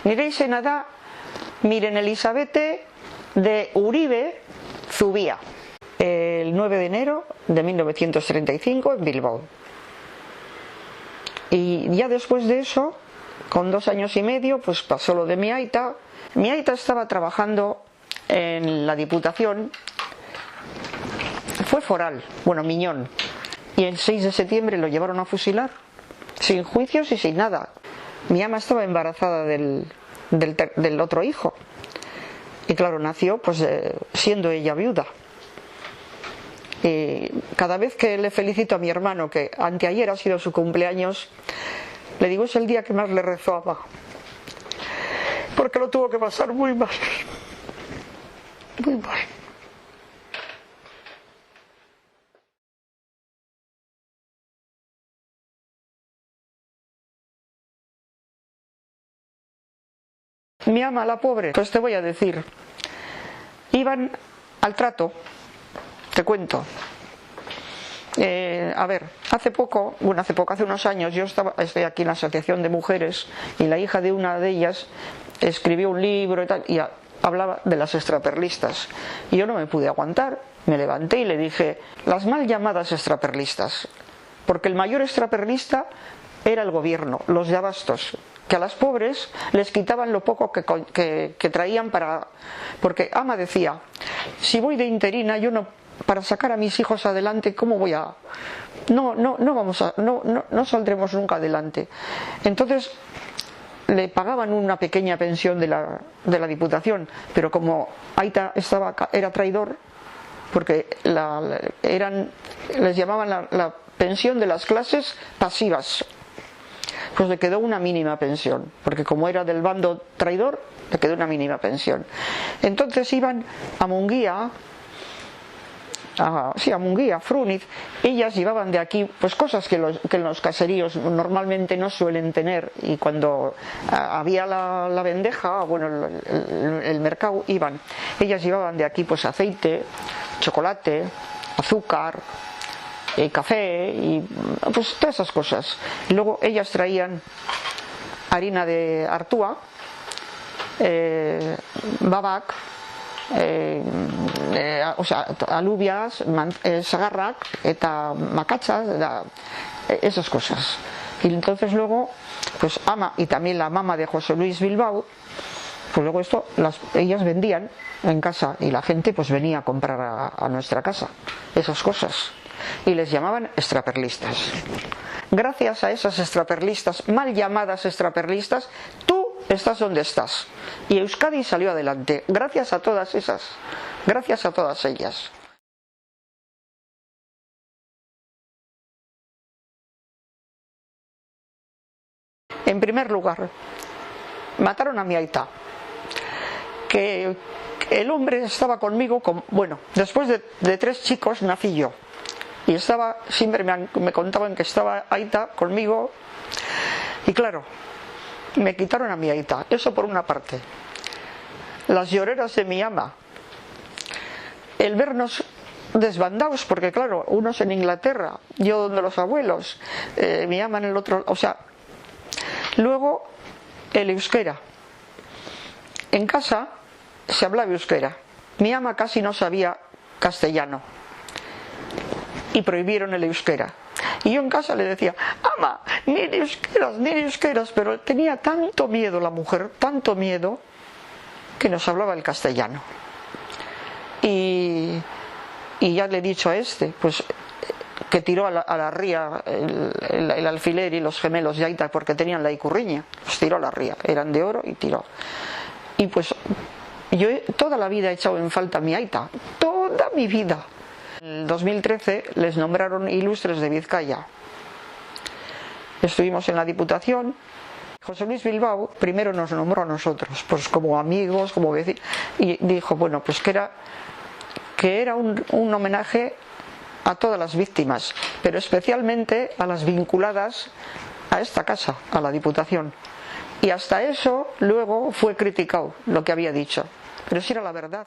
Nireizena da Miren Elizabete de Uribe Zubia, el 9 de enero de 1935 en Bilbao. Y ya después de eso, con 2 años y medio, pues pasó lo de mi aita. Mi aita estaba trabajando en la Diputación, fue foral, bueno, Miñón, y el 6 de septiembre lo llevaron a fusilar, sin juicios y sin nada. Mi ama estaba embarazada del otro hijo, y claro, nació pues siendo ella viuda. Y cada vez que le felicito a mi hermano, que anteayer ha sido su cumpleaños, le digo, es el día que más le rezo a mamá, porque lo tuvo que pasar muy mal, muy mal. Mi ama, la pobre, pues te voy a decir, iban al trato, te cuento. A ver, hace unos años, estoy aquí en la Asociación de Mujeres, y la hija de una de ellas escribió un libro y tal, y hablaba de las extraperlistas. Y yo no me pude aguantar, me levanté y le dije, las mal llamadas extraperlistas, porque el mayor extraperlista era el gobierno, los de Abastos, que a las pobres les quitaban lo poco que traían porque ama decía, si voy de interina, yo no, para sacar a mis hijos adelante, ¿cómo voy a...? No saldremos nunca adelante. Entonces le pagaban una pequeña pensión de la Diputación, pero como Aita era traidor, porque les llamaban la pensión de las clases pasivas, pues le quedó una mínima pensión, porque como era del bando traidor, le quedó una mínima pensión. Entonces iban a Munguía, a Munguía, Frúniz, ellas llevaban de aquí pues cosas que en los caseríos normalmente no suelen tener, y cuando había la vendeja, bueno, el mercado, ellas llevaban de aquí pues aceite, chocolate, azúcar, café y pues todas esas cosas. Y luego ellas traían harina de Artúa, babac, alubias, sagarrak, eta macatzas, esas cosas. Y entonces luego pues ama, y también la mamá de José Luis Bilbao, pues luego esto ellas vendían en casa, y la gente pues venía a comprar a nuestra casa esas cosas, y les llamaban extraperlistas. Gracias a esas extraperlistas, mal llamadas extraperlistas, tú estás donde estás, y Euskadi salió adelante, gracias a todas ellas. En primer lugar, mataron a mi aita, que el hombre estaba conmigo, después de 3 chicos nací yo, y siempre me contaban que estaba Aita conmigo, y claro, me quitaron a mi aita, eso por una parte. Las lloreras de mi ama, el vernos desbandados, porque claro, unos en Inglaterra, yo donde los abuelos, mi ama en el otro, luego el euskera. En casa se hablaba euskera, mi ama casi no sabía castellano, y prohibieron el euskera. Y yo en casa le decía, ama, ni euskeras, pero tenía tanto miedo la mujer, tanto miedo, que nos hablaba el castellano. Y ya le he dicho a pues que tiró a la ría el alfiler y los gemelos de Aita, porque tenían la icurriña, los tiró a la ría, eran de oro y tiró. Y pues yo toda la vida he echado en falta a mi Aita, toda mi vida. En el 2013 les nombraron ilustres de Vizcaya. Estuvimos en la Diputación. José Luis Bilbao primero nos nombró a nosotros, pues como amigos, como vecinos, y dijo, bueno, pues que era un homenaje a todas las víctimas, pero especialmente a las vinculadas a esta casa, a la Diputación. Y hasta eso luego fue criticado lo que había dicho, pero sí era la verdad.